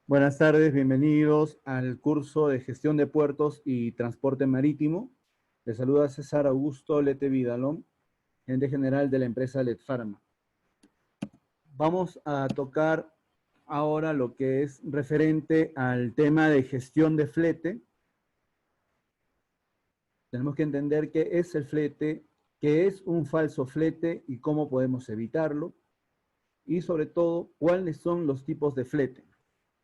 Buenas tardes, bienvenidos al curso de gestión de puertos y transporte marítimo. Les saluda César Augusto Lete Vidalón, gerente general de la empresa Letfarma. Vamos a tocar ahora lo que es referente al tema de gestión de flete. Tenemos que entender qué es el flete, qué es un falso flete y cómo podemos evitarlo. Y sobre todo, cuáles son los tipos de flete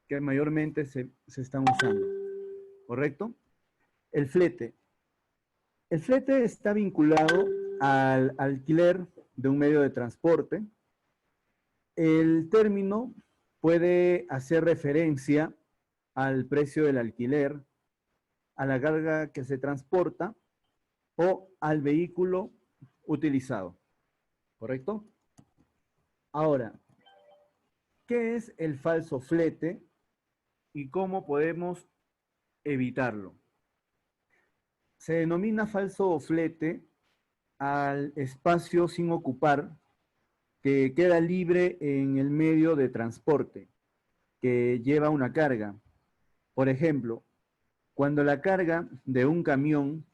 que mayormente se están usando. ¿Correcto? El flete. El flete está vinculado al alquiler de un medio de transporte. El término puede hacer referencia al precio del alquiler, a la carga que se transporta o al vehículo utilizado. ¿Correcto? Ahora, ¿qué es el falso flete y cómo podemos evitarlo? Se denomina falso flete al espacio sin ocupar que queda libre en el medio de transporte que lleva una carga. Por ejemplo, cuando la carga de un camión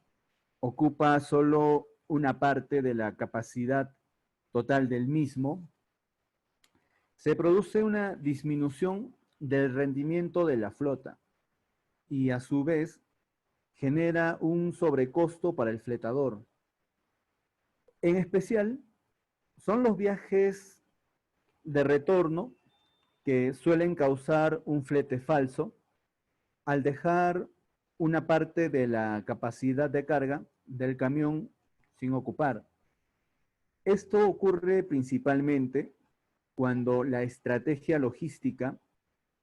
ocupa solo una parte de la capacidad total del mismo, se produce una disminución del rendimiento de la flota y a su vez genera un sobrecosto para el fletador. En especial, son los viajes de retorno que suelen causar un flete falso al dejar una parte de la capacidad de carga del camión sin ocupar. Esto ocurre principalmente cuando la estrategia logística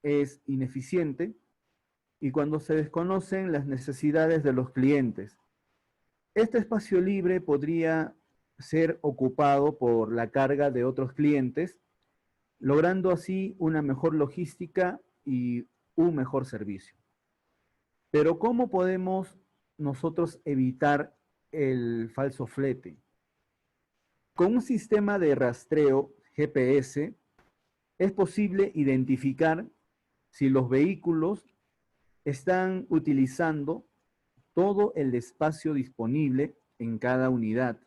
es ineficiente y cuando se desconocen las necesidades de los clientes. Este espacio libre podría ser ocupado por la carga de otros clientes, logrando así una mejor logística y un mejor servicio. Pero ¿cómo podemos nosotros evitar el falso flete? Con un sistema de rastreo GPS es posible identificar si los vehículos están utilizando todo el espacio disponible en cada unidad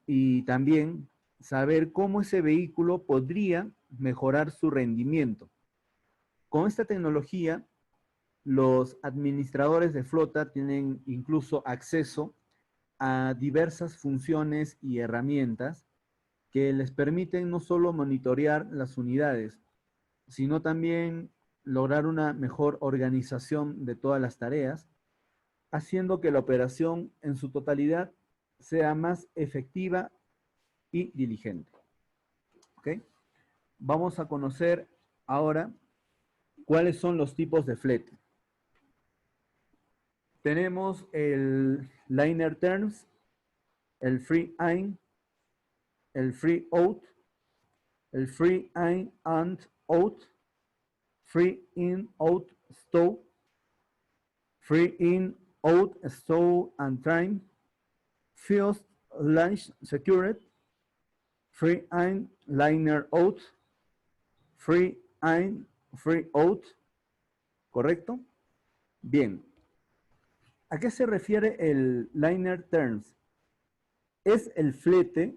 y también saber cómo ese vehículo podría mejorar su rendimiento. Con esta tecnología, los administradores de flota tienen incluso acceso a diversas funciones y herramientas que les permiten no solo monitorear las unidades, sino también lograr una mejor organización de todas las tareas, haciendo que la operación en su totalidad sea más efectiva y diligente. ¿Okay? Vamos a conocer ahora cuáles son los tipos de flete. Tenemos el liner terms, el free in, el free out, el free in and out, free in out stow, free in out stow and trim, first launch secured, free in liner out, free in free out, ¿correcto? Bien. ¿A qué se refiere el liner terms? Es el flete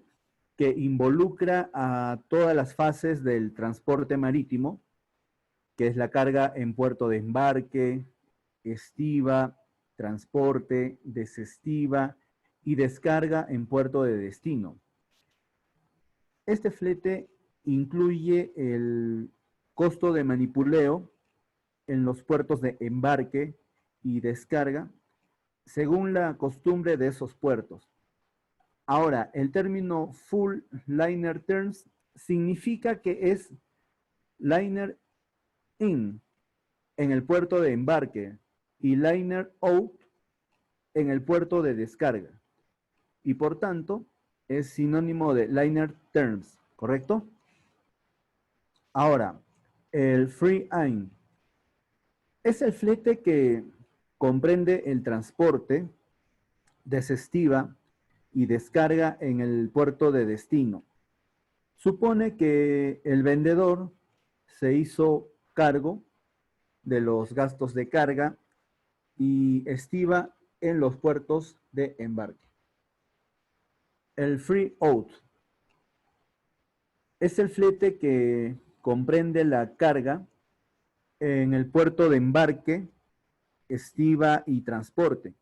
que involucra a todas las fases del transporte marítimo, que es la carga en puerto de embarque, estiva, transporte, desestiva y descarga en puerto de destino. Este flete incluye el costo de manipuleo en los puertos de embarque y descarga, según la costumbre de esos puertos. Ahora, el término full liner terms significa que es liner in en el puerto de embarque y liner out en el puerto de descarga. Y por tanto, es sinónimo de liner terms, ¿correcto? Ahora, el free in es el flete que comprende el transporte, desestiva y descarga en el puerto de destino. Supone que el vendedor se hizo cargo de los gastos de carga y estiva en los puertos de embarque. El free out es el flete que comprende la carga en el puerto de embarque, estiva y transporte.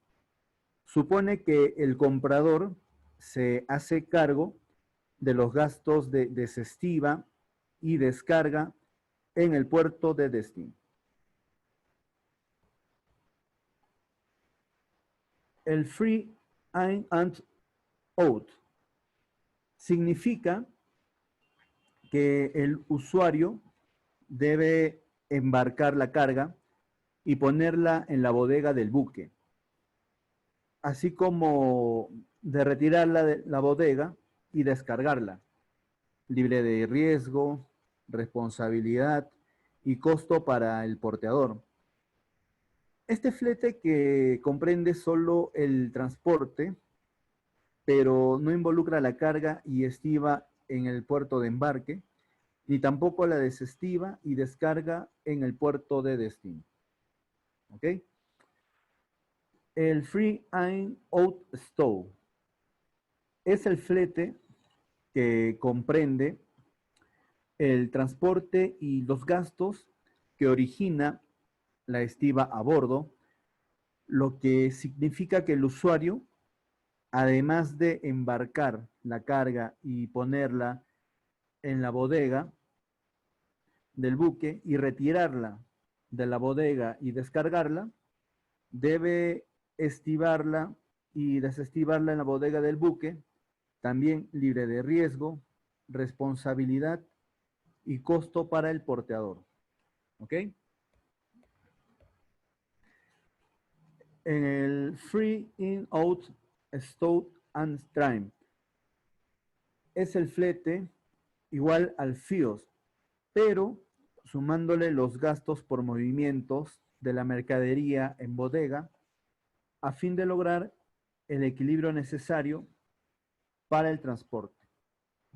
Supone que el comprador se hace cargo de los gastos de desestiva y descarga en el puerto de destino. El free in and out significa que el usuario debe embarcar la carga y ponerla en la bodega del buque, así como de retirarla de la bodega y descargarla, libre de riesgo, responsabilidad y costo para el porteador. Este flete que comprende solo el transporte, pero no involucra la carga y estiva en el puerto de embarque, ni tampoco la desestiva y descarga en el puerto de destino. ¿Ok? El free in out stow es el flete que comprende el transporte y los gastos que origina la estiva a bordo, lo que significa que el usuario, además de embarcar la carga y ponerla en la bodega del buque y retirarla de la bodega y descargarla, debe estivarla y desestivarla en la bodega del buque, también libre de riesgo, responsabilidad y costo para el porteador. ¿Ok? En el Free In Out Stow and Stream es el flete igual al FIOS, pero sumándole los gastos por movimientos de la mercadería en bodega a fin de lograr el equilibrio necesario para el transporte.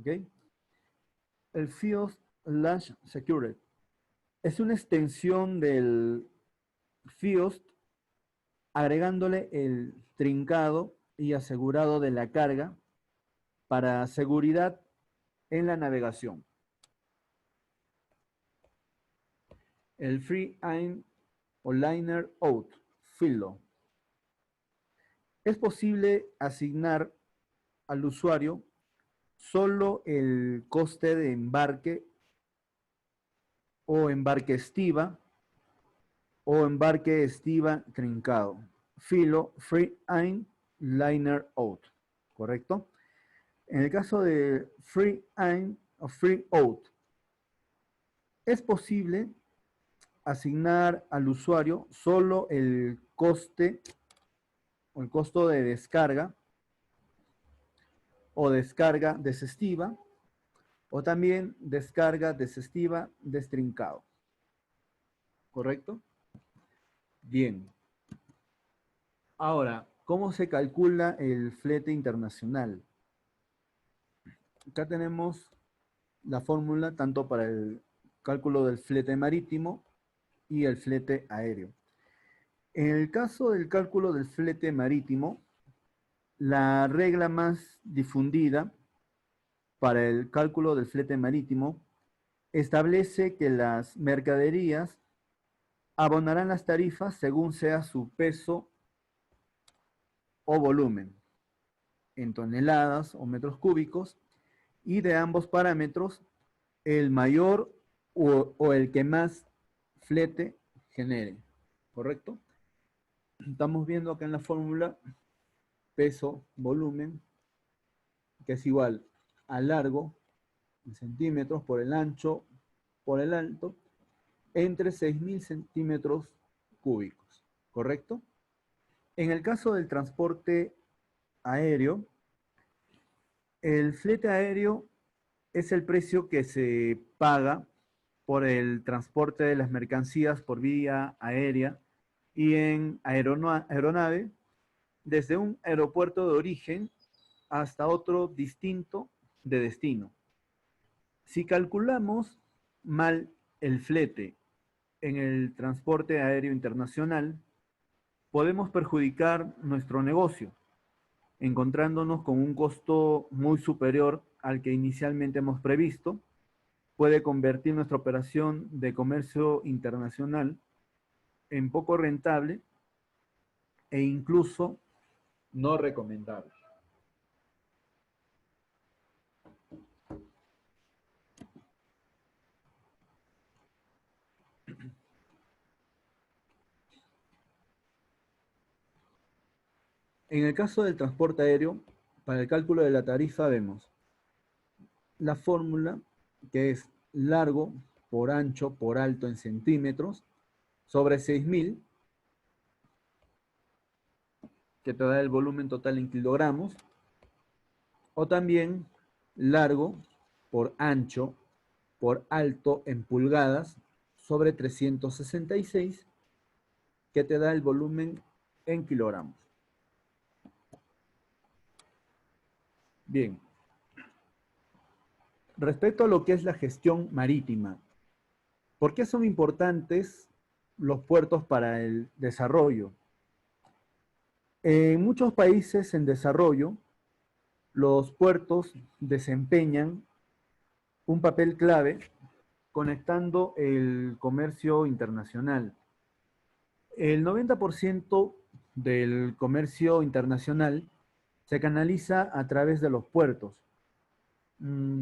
¿Okay? El FIOS Launch Secured es una extensión del FIOS agregándole el trincado y asegurado de la carga para seguridad en la navegación. El Free In o Liner Out, FILO. Es posible asignar al usuario solo el coste de embarque o embarque estiva o embarque estiva trincado. FILO, Free In, Liner Out. ¿Correcto? En el caso de Free In o Free Out, es posible asignar al usuario solo el coste o el costo de descarga o descarga desestiva o también descarga desestiva destrincado. ¿Correcto? Bien. Ahora, ¿cómo se calcula el flete internacional? Acá tenemos la fórmula tanto para el cálculo del flete marítimo y el flete aéreo. En el caso del cálculo del flete marítimo, la regla más difundida para el cálculo del flete marítimo establece que las mercaderías abonarán las tarifas según sea su peso o volumen, en toneladas o metros cúbicos, y de ambos parámetros, el mayor o el que más flete genere. ¿Correcto? Estamos viendo acá en la fórmula peso, volumen, que es igual a largo en centímetros por el ancho por el alto, entre 6.000 centímetros cúbicos. ¿Correcto? En el caso del transporte aéreo, el flete aéreo es el precio que se paga por el transporte de las mercancías por vía aérea y en aeronave desde un aeropuerto de origen hasta otro distinto de destino. Si calculamos mal el flete en el transporte aéreo internacional, podemos perjudicar nuestro negocio, encontrándonos con un costo muy superior al que inicialmente hemos previsto. Puede convertir nuestra operación de comercio internacional en poco rentable e incluso no recomendable. En el caso del transporte aéreo, para el cálculo de la tarifa vemos la fórmula, que es largo por ancho por alto en centímetros sobre 6.000, que te da el volumen total en kilogramos, o también largo por ancho por alto en pulgadas sobre 366, que te da el volumen en kilogramos. Bien. Respecto a lo que es la gestión marítima, ¿por qué son importantes los puertos para el desarrollo? En muchos países en desarrollo, los puertos desempeñan un papel clave conectando el comercio internacional. El 90% del comercio internacional se canaliza a través de los puertos.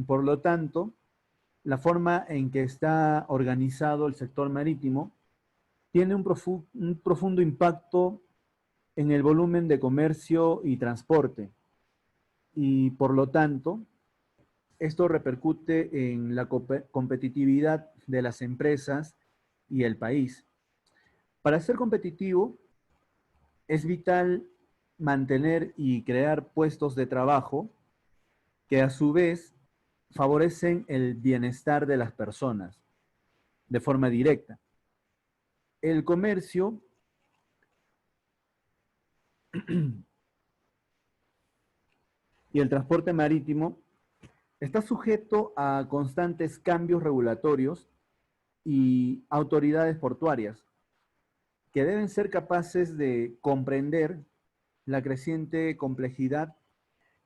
Por lo tanto, la forma en que está organizado el sector marítimo tiene un profundo impacto en el volumen de comercio y transporte. Y por lo tanto, esto repercute en la competitividad de las empresas y el país. Para ser competitivo, es vital mantener y crear puestos de trabajo que a su vez favorecen el bienestar de las personas de forma directa. El comercio y el transporte marítimo está sujeto a constantes cambios regulatorios y autoridades portuarias que deben ser capaces de comprender la creciente complejidad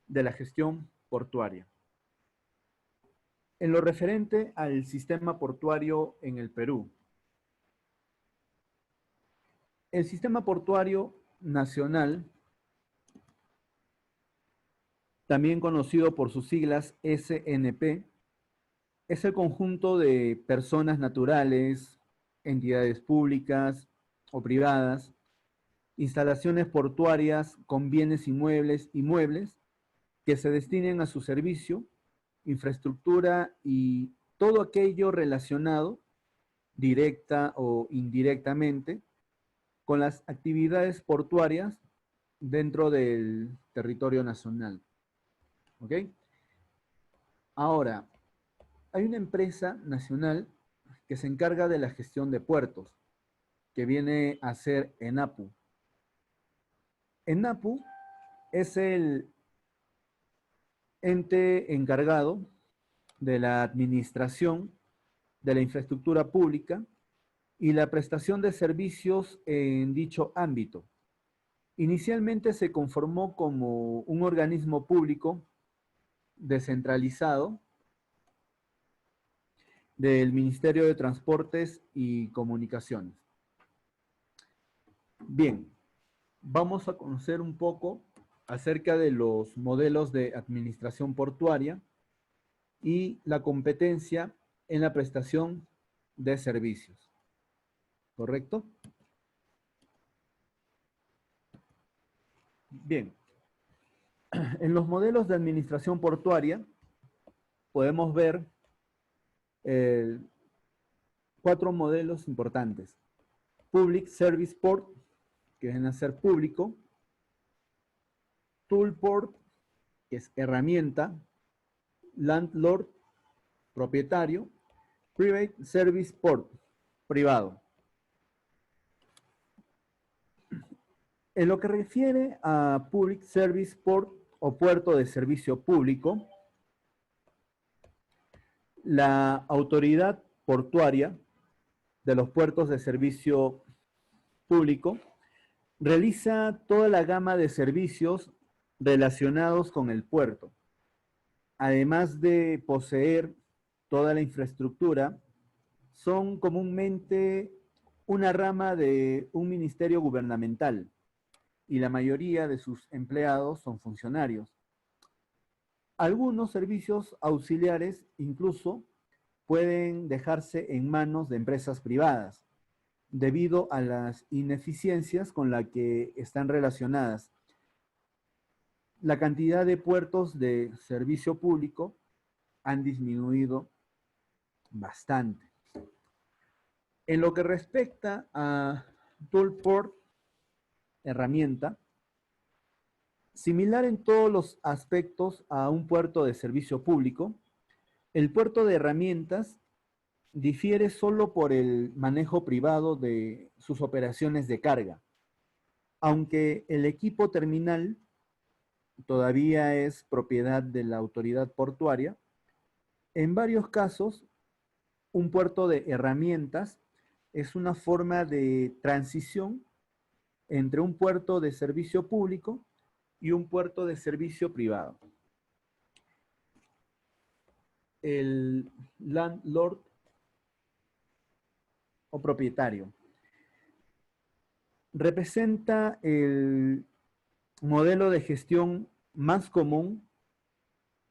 de la gestión portuaria. En lo referente al sistema portuario en el Perú, el sistema portuario nacional, también conocido por sus siglas SNP, es el conjunto de personas naturales, entidades públicas o privadas, instalaciones portuarias con bienes inmuebles y muebles que se destinen a su servicio, infraestructura y todo aquello relacionado, directa o indirectamente, con las actividades portuarias dentro del territorio nacional. ¿Ok? Ahora, hay una empresa nacional que se encarga de la gestión de puertos, que viene a ser ENAPU. ENAPU es el ente encargado de la administración de la infraestructura pública y la prestación de servicios en dicho ámbito. Inicialmente se conformó como un organismo público descentralizado del Ministerio de Transportes y Comunicaciones. Bien, vamos a conocer un poco acerca de los modelos de administración portuaria y la competencia en la prestación de servicios. ¿Correcto? Bien, en los modelos de administración portuaria podemos ver 4 modelos importantes. Public Service Port, que viene a ser público. Tool Port, que es herramienta. Landlord, propietario. Private Service Port, privado. En lo que refiere a Public Service Port o puerto de servicio público, la autoridad portuaria de los puertos de servicio público realiza toda la gama de servicios relacionados con el puerto. Además de poseer toda la infraestructura, son comúnmente una rama de un ministerio gubernamental y la mayoría de sus empleados son funcionarios. Algunos servicios auxiliares incluso pueden dejarse en manos de empresas privadas debido a las ineficiencias con las que están relacionadas. La cantidad de puertos de servicio público han disminuido bastante. En lo que respecta a Toolport, herramienta, similar en todos los aspectos a un puerto de servicio público, el puerto de herramientas difiere solo por el manejo privado de sus operaciones de carga, aunque el equipo terminal todavía es propiedad de la autoridad portuaria. En varios casos, un puerto de herramientas es una forma de transición entre un puerto de servicio público y un puerto de servicio privado. El landlord o propietario representa el modelo de gestión más común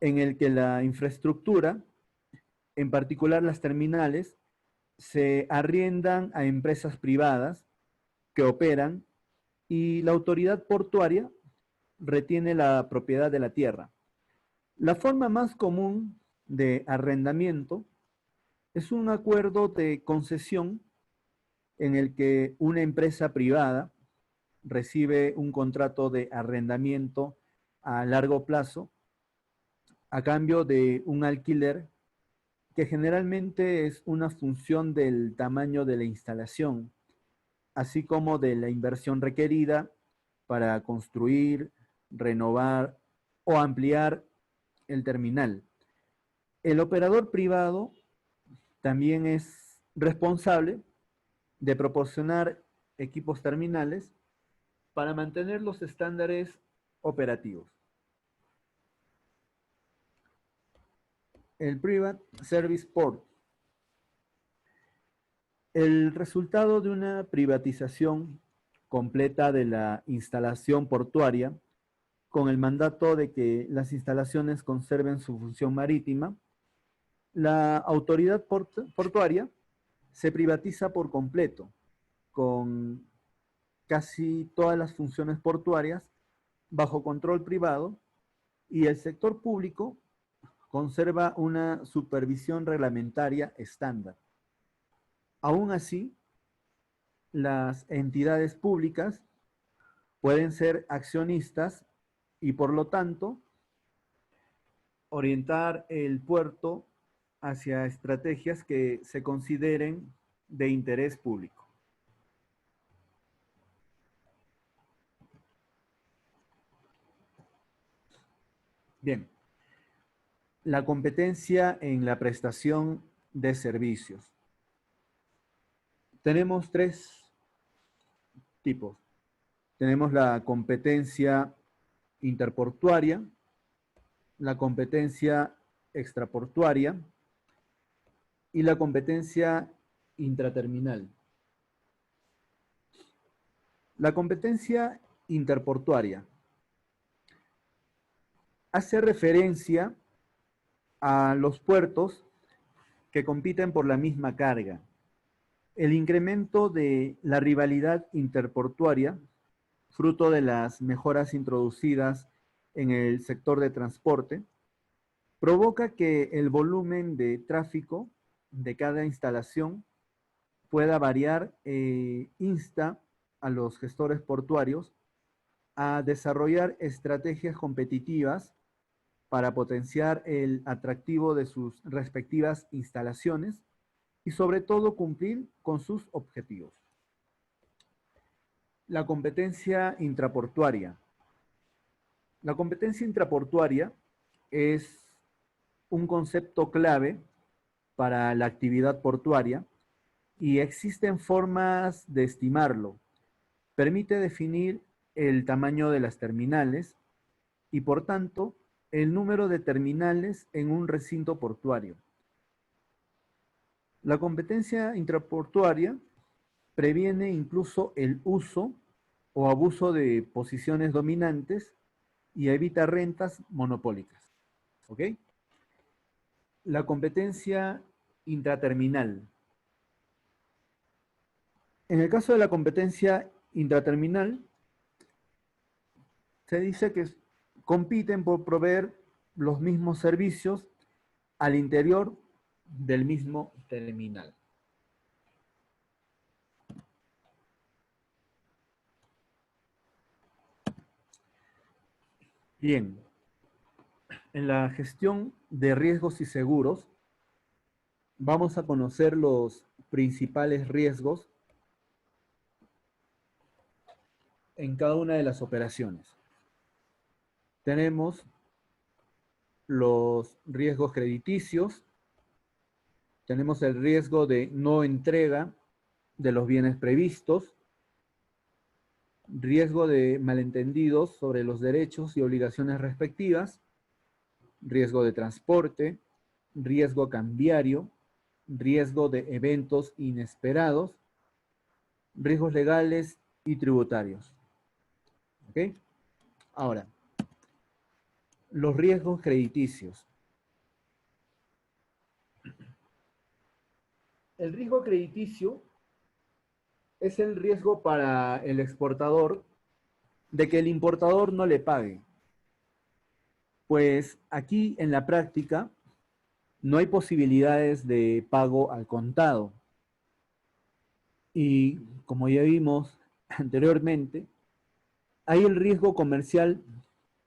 en el que la infraestructura, en particular las terminales, se arriendan a empresas privadas que operan y la autoridad portuaria retiene la propiedad de la tierra. La forma más común de arrendamiento es un acuerdo de concesión en el que una empresa privada recibe un contrato de arrendamiento a largo plazo a cambio de un alquiler que generalmente es una función del tamaño de la instalación, así como de la inversión requerida para construir, renovar o ampliar el terminal. El operador privado también es responsable de proporcionar equipos terminales para mantener los estándares operativos. El Private Service Port. El resultado de una privatización completa de la instalación portuaria, con el mandato de que las instalaciones conserven su función marítima, la autoridad portuaria se privatiza por completo, con casi todas las funciones portuarias bajo control privado, y el sector público conserva una supervisión reglamentaria estándar. Aún así, las entidades públicas pueden ser accionistas y por lo tanto orientar el puerto hacia estrategias que se consideren de interés público. Bien, la competencia en la prestación de servicios. Tenemos tres tipos. Tenemos la competencia interportuaria, la competencia extraportuaria y la competencia intraterminal. La competencia interportuaria hace referencia a los puertos que compiten por la misma carga. El incremento de la rivalidad interportuaria, fruto de las mejoras introducidas en el sector de transporte, provoca que el volumen de tráfico de cada instalación pueda variar e insta a los gestores portuarios a desarrollar estrategias competitivas para potenciar el atractivo de sus respectivas instalaciones y sobre todo cumplir con sus objetivos. La competencia intraportuaria. La competencia intraportuaria es un concepto clave para la actividad portuaria y existen formas de estimarlo. Permite definir el tamaño de las terminales y, por tanto, el número de terminales en un recinto portuario. La competencia intraportuaria previene incluso el uso o abuso de posiciones dominantes y evita rentas monopólicas. ¿Ok? La competencia intraterminal. En el caso de la competencia intraterminal, se dice que compiten por proveer los mismos servicios al interior del mismo terminal. Bien, en la gestión de riesgos y seguros, vamos a conocer los principales riesgos en cada una de las operaciones. Tenemos los riesgos crediticios, tenemos el riesgo de no entrega de los bienes previstos, riesgo de malentendidos sobre los derechos y obligaciones respectivas, riesgo de transporte, riesgo cambiario, riesgo de eventos inesperados, riesgos legales y tributarios. ¿Ok? Ahora, los riesgos crediticios. El riesgo crediticio es el riesgo para el exportador de que el importador no le pague. Pues aquí en la práctica no hay posibilidades de pago al contado. Y como ya vimos anteriormente, hay el riesgo comercial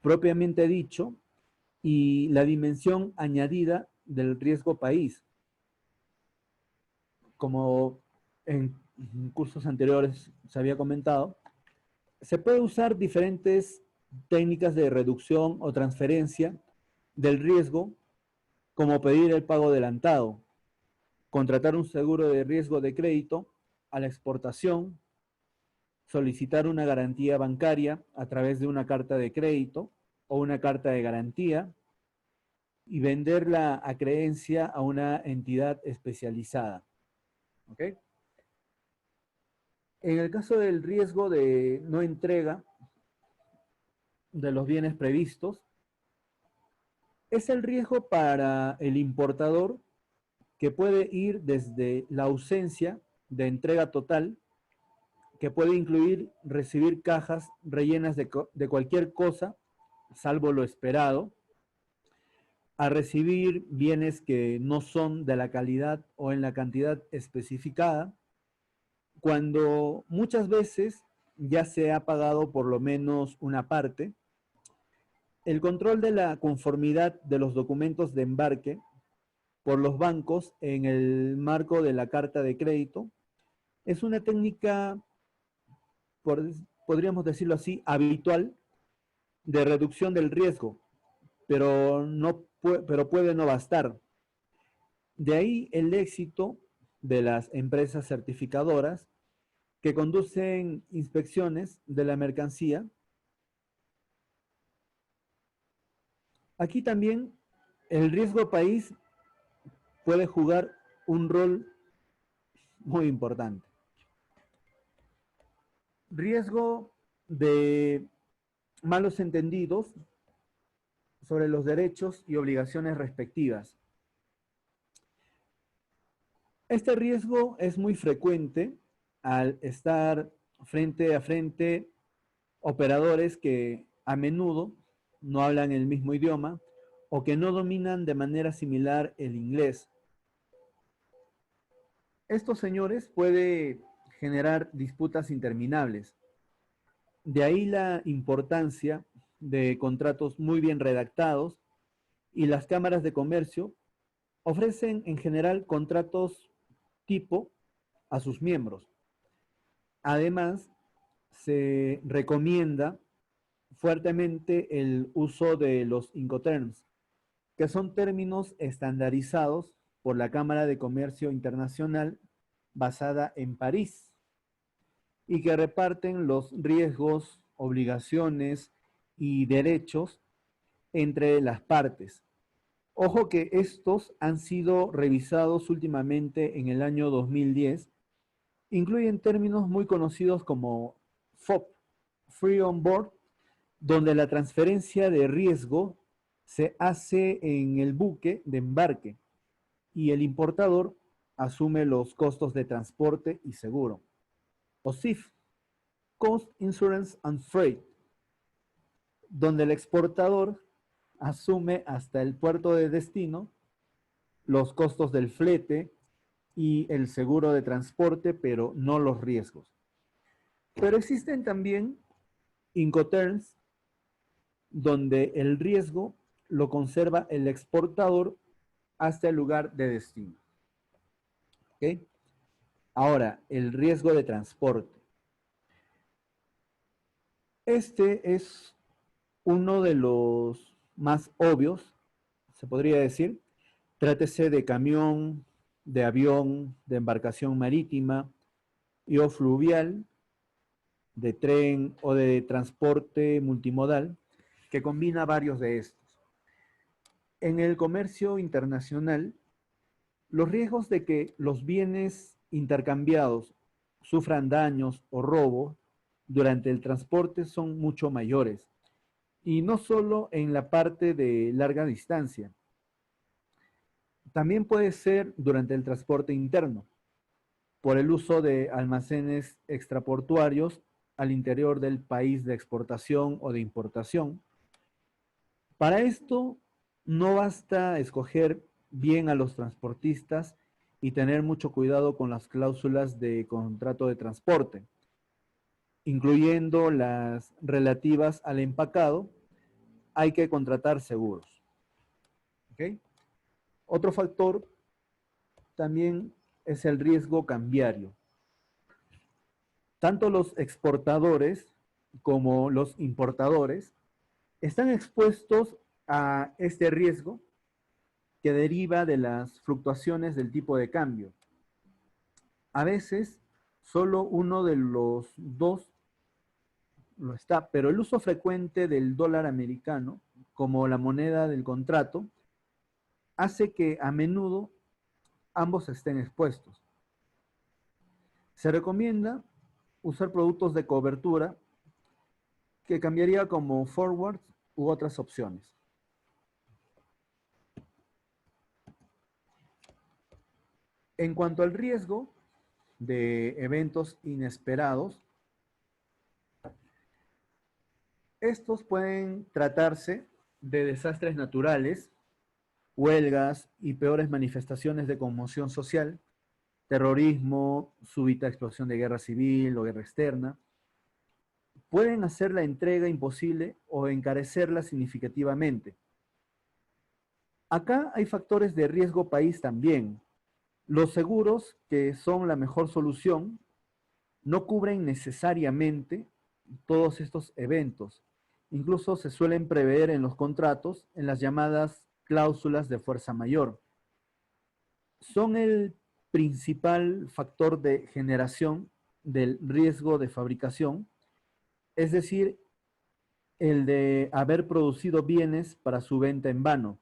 propiamente dicho y la dimensión añadida del riesgo país. Como en cursos anteriores se había comentado, se puede usar diferentes técnicas de reducción o transferencia del riesgo, como pedir el pago adelantado, contratar un seguro de riesgo de crédito a la exportación, solicitar una garantía bancaria a través de una carta de crédito o una carta de garantía y vender la acreencia a una entidad especializada. ¿Ok? En el caso del riesgo de no entrega de los bienes previstos, es el riesgo para el importador que puede ir desde la ausencia de entrega total, que puede incluir recibir cajas rellenas de cualquier cosa, salvo lo esperado, a recibir bienes que no son de la calidad o en la cantidad especificada, cuando muchas veces ya se ha pagado por lo menos una parte. El control de la conformidad de los documentos de embarque por los bancos en el marco de la carta de crédito es una técnica, podríamos decirlo así, habitual de reducción del riesgo, pero, pero puede no bastar. De ahí el éxito de las empresas certificadoras que conducen inspecciones de la mercancía. Aquí también el riesgo país puede jugar un rol muy importante. Riesgo de malos entendidos sobre los derechos y obligaciones respectivas. Este riesgo es muy frecuente al estar frente a frente operadores que a menudo no hablan el mismo idioma o que no dominan de manera similar el inglés. Estos señores pueden generar disputas interminables. De ahí la importancia de contratos muy bien redactados, y las cámaras de comercio ofrecen en general contratos tipo a sus miembros. Además, se recomienda fuertemente el uso de los Incoterms, que son términos estandarizados por la Cámara de Comercio Internacional basada en París y que reparten los riesgos, obligaciones y derechos entre las partes. Ojo que estos han sido revisados últimamente en el año 2010. Incluyen términos muy conocidos como FOB, Free on Board, donde la transferencia de riesgo se hace en el buque de embarque y el importador asume los costos de transporte y seguro. O CIF, Cost, Insurance and Freight, donde el exportador asume hasta el puerto de destino los costos del flete y el seguro de transporte, pero no los riesgos. Pero existen también Incoterms, donde el riesgo lo conserva el exportador hasta el lugar de destino. ¿Okay? Ahora, el riesgo de transporte. Este es uno de los más obvios, se podría decir. Trátese de camión, de avión, de embarcación marítima y o fluvial, de tren o de transporte multimodal, que combina varios de estos. En el comercio internacional, los riesgos de que los bienes intercambiados sufran daños o robo durante el transporte son mucho mayores, y no solo en la parte de larga distancia, también puede ser durante el transporte interno, por el uso de almacenes extraportuarios al interior del país de exportación o de importación. Para esto, no basta escoger bien a los transportistas y tener mucho cuidado con las cláusulas de contrato de transporte, incluyendo las relativas al empacado. Hay que contratar seguros. ¿Okay? Otro factor también es el riesgo cambiario. Tanto los exportadores como los importadores están expuestos a este riesgo que deriva de las fluctuaciones del tipo de cambio. A veces solo uno de los dos lo está, pero el uso frecuente del dólar americano como la moneda del contrato hace que a menudo ambos estén expuestos. Se recomienda usar productos de cobertura que cambiaría como forwards u otras opciones. En cuanto al riesgo de eventos inesperados, estos pueden tratarse de desastres naturales, huelgas y peores manifestaciones de conmoción social, terrorismo, súbita explosión de guerra civil o guerra externa. Pueden hacer la entrega imposible o encarecerla significativamente. Acá hay factores de riesgo país también. Los seguros, que son la mejor solución, no cubren necesariamente todos estos eventos. Incluso se suelen prever en los contratos en las llamadas cláusulas de fuerza mayor. Son el principal factor de generación del riesgo de fabricación, es decir, el de haber producido bienes para su venta en vano.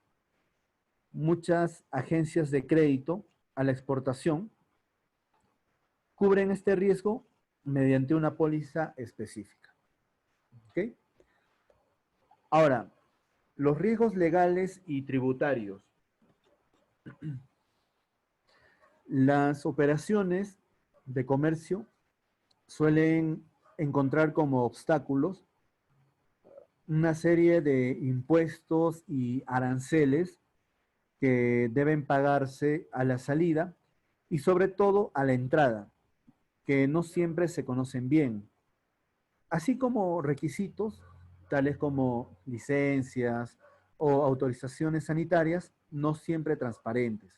Muchas agencias de crédito a la exportación cubren este riesgo mediante una póliza específica. ¿Okay? Ahora, los riesgos legales y tributarios. Las operaciones de comercio suelen encontrar como obstáculos una serie de impuestos y aranceles que deben pagarse a la salida y sobre todo a la entrada, que no siempre se conocen bien, así como requisitos tales como licencias o autorizaciones sanitarias no siempre transparentes.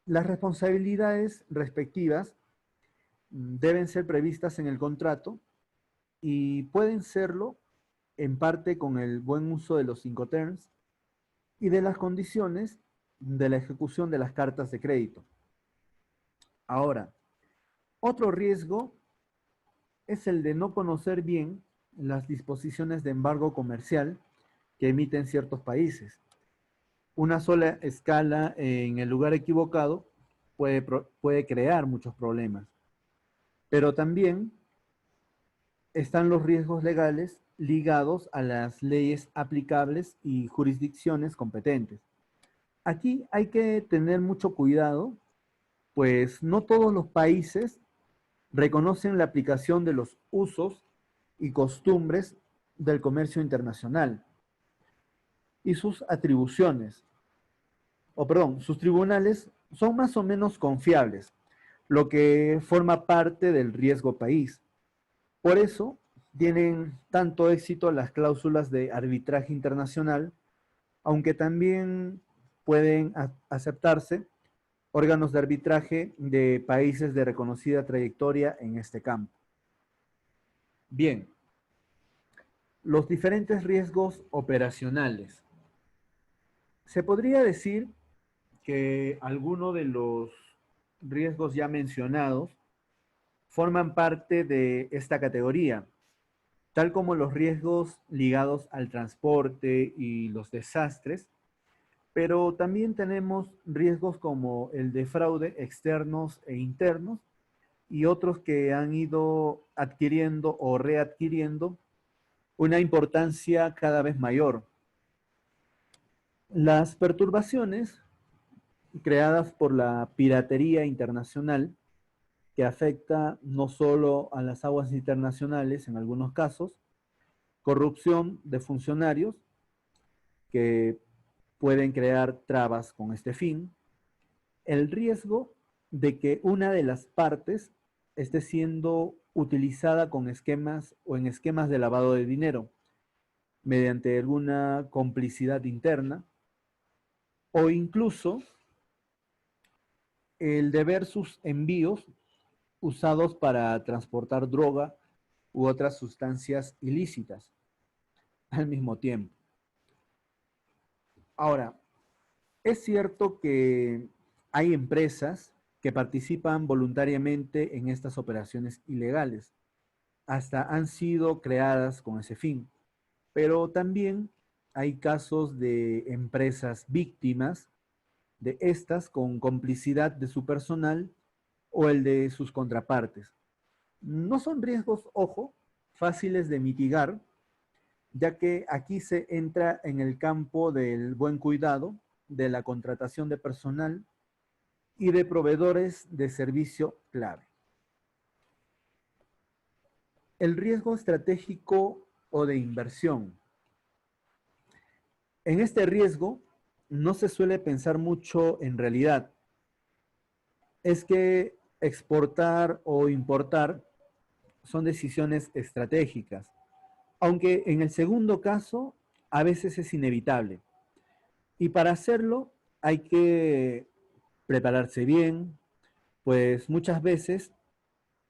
Las responsabilidades respectivas deben ser previstas en el contrato y pueden serlo en parte con el buen uso de los Incoterms y de las condiciones de la ejecución de las cartas de crédito. Ahora, otro riesgo es el de no conocer bien las disposiciones de embargo comercial que emiten ciertos países. Una sola escala en el lugar equivocado puede crear muchos problemas, pero también están los riesgos legales ligados a las leyes aplicables y jurisdicciones competentes. Aquí hay que tener mucho cuidado, pues no todos los países reconocen la aplicación de los usos y costumbres del comercio internacional y sus atribuciones, o perdón, sus tribunales son más o menos confiables, lo que forma parte del riesgo país. Por eso tienen tanto éxito las cláusulas de arbitraje internacional, aunque también pueden aceptarse órganos de arbitraje de países de reconocida trayectoria en este campo. Bien, los diferentes riesgos operacionales. Se podría decir que algunos de los riesgos ya mencionados forman parte de esta categoría, tal como los riesgos ligados al transporte y los desastres, pero también tenemos riesgos como el de fraude externos e internos y otros que han ido adquiriendo o readquiriendo una importancia cada vez mayor. Las perturbaciones creadas por la piratería internacional, que afecta no solo a las aguas internacionales en algunos casos, corrupción de funcionarios que pueden crear trabas con este fin, el riesgo de que una de las partes esté siendo utilizada con esquemas o en esquemas de lavado de dinero mediante alguna complicidad interna o incluso el de ver sus envíos usados para transportar droga u otras sustancias ilícitas al mismo tiempo. Ahora, es cierto que hay empresas que participan voluntariamente en estas operaciones ilegales, hasta han sido creadas con ese fin, pero también hay casos de empresas víctimas de estas con complicidad de su personal o el de sus contrapartes. No son riesgos, ojo, fáciles de mitigar, ya que aquí se entra en el campo del buen cuidado, de la contratación de personal y de proveedores de servicio clave. El riesgo estratégico o de inversión. En este riesgo no se suele pensar mucho en realidad. Es que exportar o importar son decisiones estratégicas, aunque en el segundo caso a veces es inevitable. Y para hacerlo hay que prepararse bien, pues muchas veces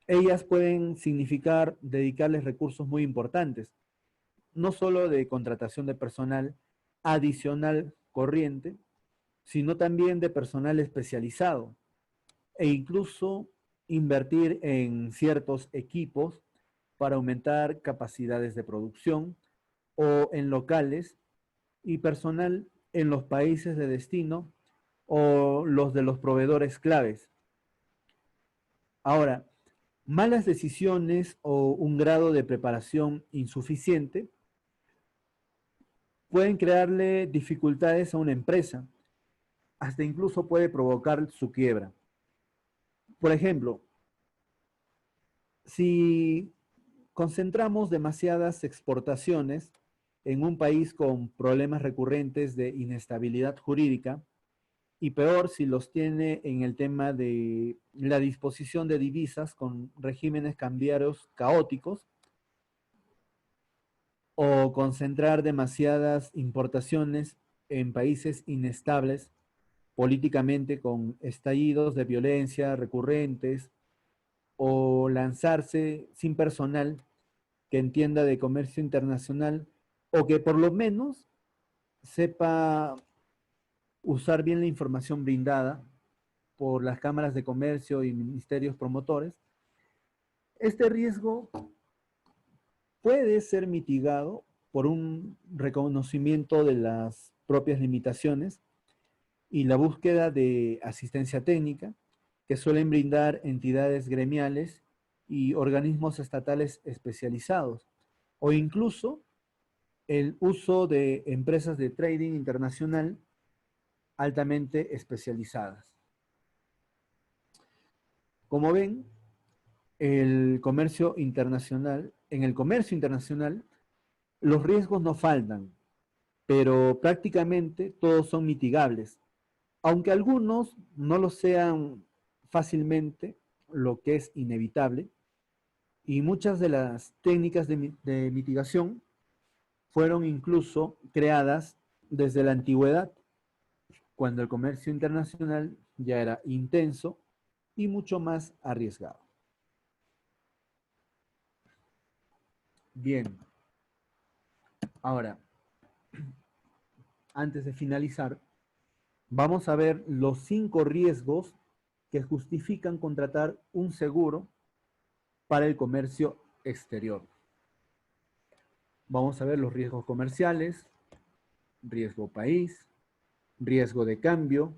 ellas pueden significar dedicarles recursos muy importantes, no solo de contratación de personal adicional corriente, sino también de personal especializado e incluso invertir en ciertos equipos para aumentar capacidades de producción o en locales y personal en los países de destino o los de los proveedores claves. Ahora, malas decisiones o un grado de preparación insuficiente pueden crearle dificultades a una empresa, hasta incluso puede provocar su quiebra. Por ejemplo, si concentramos demasiadas exportaciones en un país con problemas recurrentes de inestabilidad jurídica, y peor si los tiene en el tema de la disposición de divisas con regímenes cambiarios caóticos, o concentrar demasiadas importaciones en países inestables políticamente con estallidos de violencia recurrentes, o lanzarse sin personal que entienda de comercio internacional o que por lo menos sepa usar bien la información brindada, por las cámaras de comercio y ministerios promotores, este riesgo puede ser mitigado por un reconocimiento de las propias limitaciones y la búsqueda de asistencia técnica que suelen brindar entidades gremiales y organismos estatales especializados, o incluso el uso de empresas de trading internacional altamente especializadas. Como ven, en el comercio internacional, los riesgos no faltan, pero prácticamente todos son mitigables, aunque algunos no lo sean fácilmente, lo que es inevitable, y muchas de las técnicas de mitigación fueron incluso creadas desde la antigüedad, cuando el comercio internacional ya era intenso y mucho más arriesgado. Bien, ahora, antes de finalizar, vamos a ver los 5 riesgos que justifican contratar un seguro para el comercio exterior. Vamos a ver los riesgos comerciales, riesgo país, riesgo de cambio,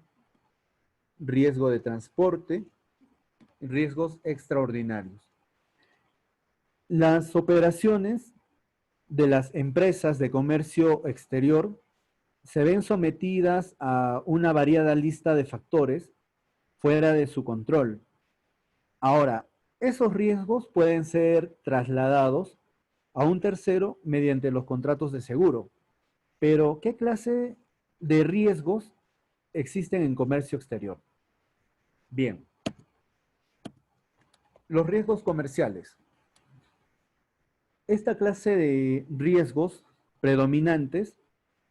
riesgo de transporte, riesgos extraordinarios. Las operaciones de las empresas de comercio exterior se ven sometidas a una variada lista de factores fuera de su control. Ahora, esos riesgos pueden ser trasladados a un tercero mediante los contratos de seguro. Pero, ¿qué clase de riesgos existen en comercio exterior? Bien, los riesgos comerciales. Esta clase de riesgos predominantes,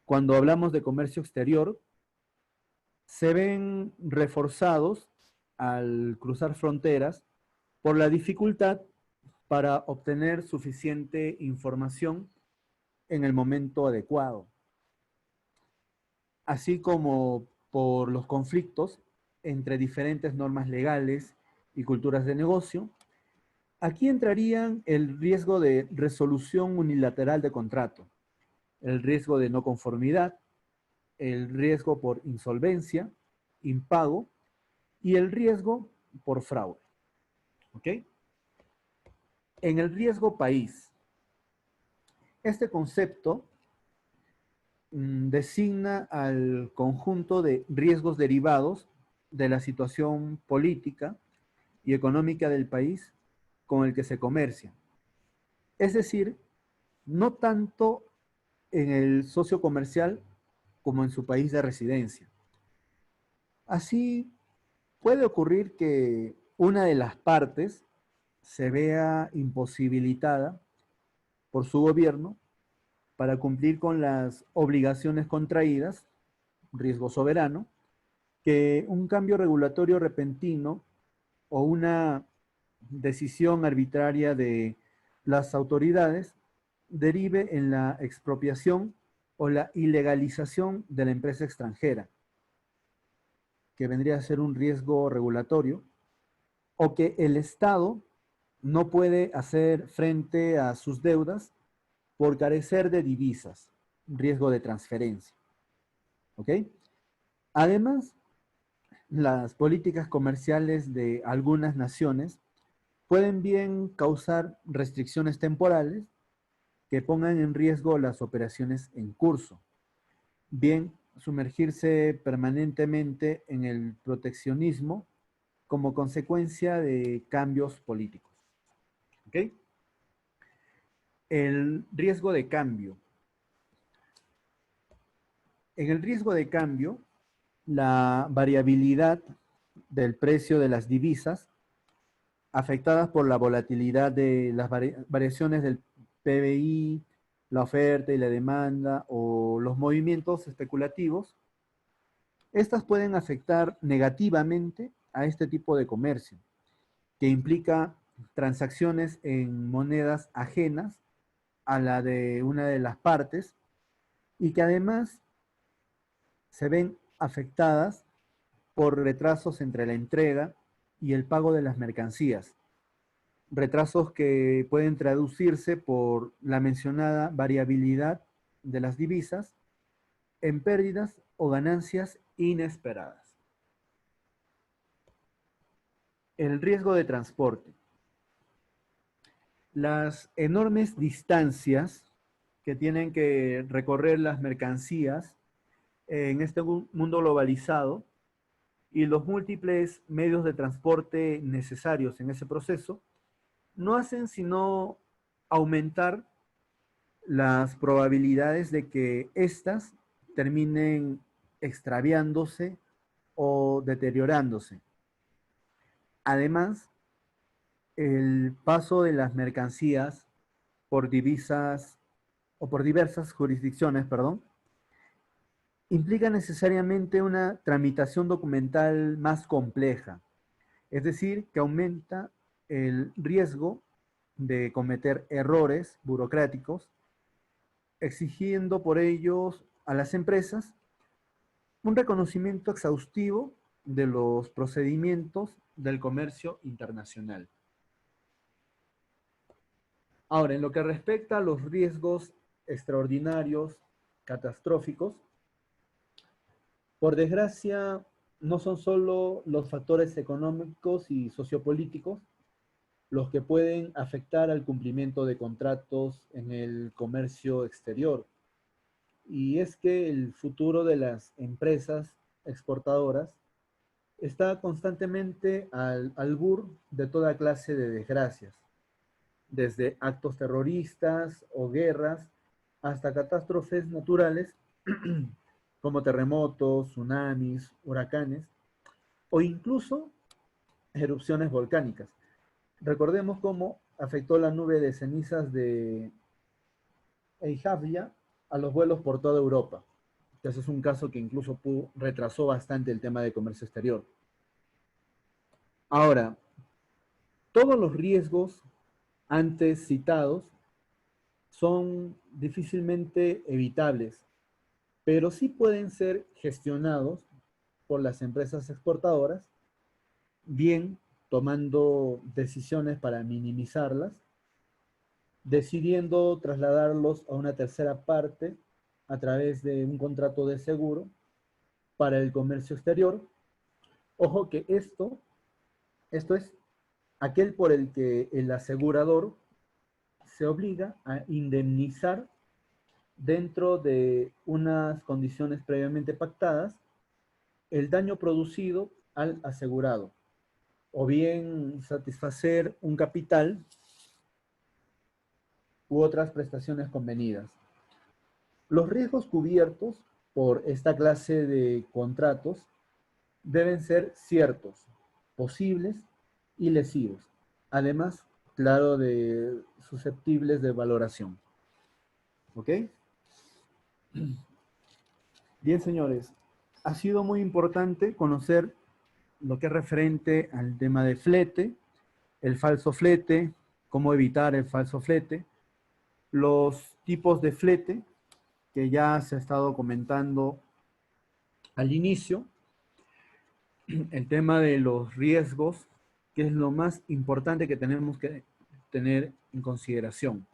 cuando hablamos de comercio exterior, se ven reforzados al cruzar fronteras por la dificultad para obtener suficiente información en el momento adecuado, así como por los conflictos entre diferentes normas legales y culturas de negocio. Aquí entrarían el riesgo de resolución unilateral de contrato, el riesgo de no conformidad, el riesgo por insolvencia, impago y el riesgo por fraude. ¿Ok? En el riesgo país, este concepto designa al conjunto de riesgos derivados de la situación política y económica del país con el que se comercia. Es decir, no tanto en el socio comercial como en su país de residencia. Así, puede ocurrir que una de las partes se vea imposibilitada por su gobierno para cumplir con las obligaciones contraídas, riesgo soberano, que un cambio regulatorio repentino o una decisión arbitraria de las autoridades derive en la expropiación o la ilegalización de la empresa extranjera, que vendría a ser un riesgo regulatorio, o que el Estado no puede hacer frente a sus deudas por carecer de divisas, riesgo de transferencia. ¿Ok? Además, las políticas comerciales de algunas naciones pueden bien causar restricciones temporales que pongan en riesgo las operaciones en curso, bien sumergirse permanentemente en el proteccionismo como consecuencia de cambios políticos. ¿Ok? El riesgo de cambio. En el riesgo de cambio, la variabilidad del precio de las divisas afectadas por la volatilidad de las variaciones del PBI, la oferta y la demanda o los movimientos especulativos, estas pueden afectar negativamente a este tipo de comercio, que implica transacciones en monedas ajenas a la de una de las partes y que además se ven afectadas por retrasos entre la entrega y el pago de las mercancías. Retrasos que pueden traducirse por la mencionada variabilidad de las divisas en pérdidas o ganancias inesperadas. El riesgo de transporte. Las enormes distancias que tienen que recorrer las mercancías en este mundo globalizado y los múltiples medios de transporte necesarios en ese proceso no hacen sino aumentar las probabilidades de que éstas terminen extraviándose o deteriorándose. Además, el paso de las mercancías por divisas o por diversas jurisdicciones, perdón, implica necesariamente una tramitación documental más compleja, es decir, que aumenta el riesgo de cometer errores burocráticos, exigiendo por ellos a las empresas un reconocimiento exhaustivo de los procedimientos del comercio internacional. Ahora, en lo que respecta a los riesgos extraordinarios, catastróficos, por desgracia, no son solo los factores económicos y sociopolíticos los que pueden afectar al cumplimiento de contratos en el comercio exterior. Y es que el futuro de las empresas exportadoras está constantemente al albur de toda clase de desgracias, desde actos terroristas o guerras hasta catástrofes naturales como terremotos, tsunamis, huracanes o incluso erupciones volcánicas. Recordemos cómo afectó la nube de cenizas de Eyjafjalla a los vuelos por toda Europa. Ese es un caso que incluso retrasó bastante el tema de comercio exterior. Ahora, todos los riesgos antes citados son difícilmente evitables, pero sí pueden ser gestionados por las empresas exportadoras, bien tomando decisiones para minimizarlas, decidiendo trasladarlos a una tercera parte a través de un contrato de seguro para el comercio exterior. Ojo que esto es aquel por el que el asegurador se obliga a indemnizar dentro de unas condiciones previamente pactadas el daño producido al asegurado, o bien satisfacer un capital u otras prestaciones convenidas. Los riesgos cubiertos por esta clase de contratos deben ser ciertos, posibles y lesivos. Además, claro, de susceptibles de valoración. ¿Ok? Bien, señores, ha sido muy importante conocer lo que es referente al tema de flete, el falso flete, cómo evitar el falso flete, los tipos de flete que ya se ha estado comentando al inicio, el tema de los riesgos, que es lo más importante que tenemos que tener en consideración.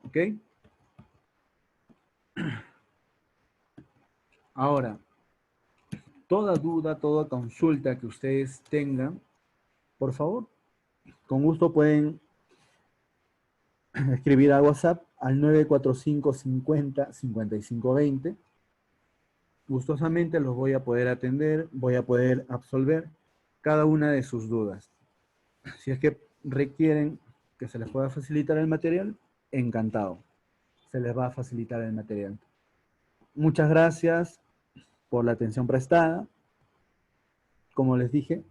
¿Ok? Ahora, toda duda, toda consulta que ustedes tengan, por favor, con gusto pueden escribir a WhatsApp al 945 50 55 20. Gustosamente los voy a poder atender, voy a poder absolver cada una de sus dudas. Si es que requieren que se les pueda facilitar el material, encantado. Se les va a facilitar el material. Muchas gracias por la atención prestada. Como les dije,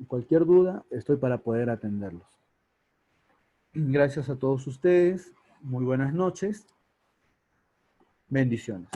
cualquier duda, estoy para poder atenderlos. Gracias a todos ustedes. Muy buenas noches. Bendiciones.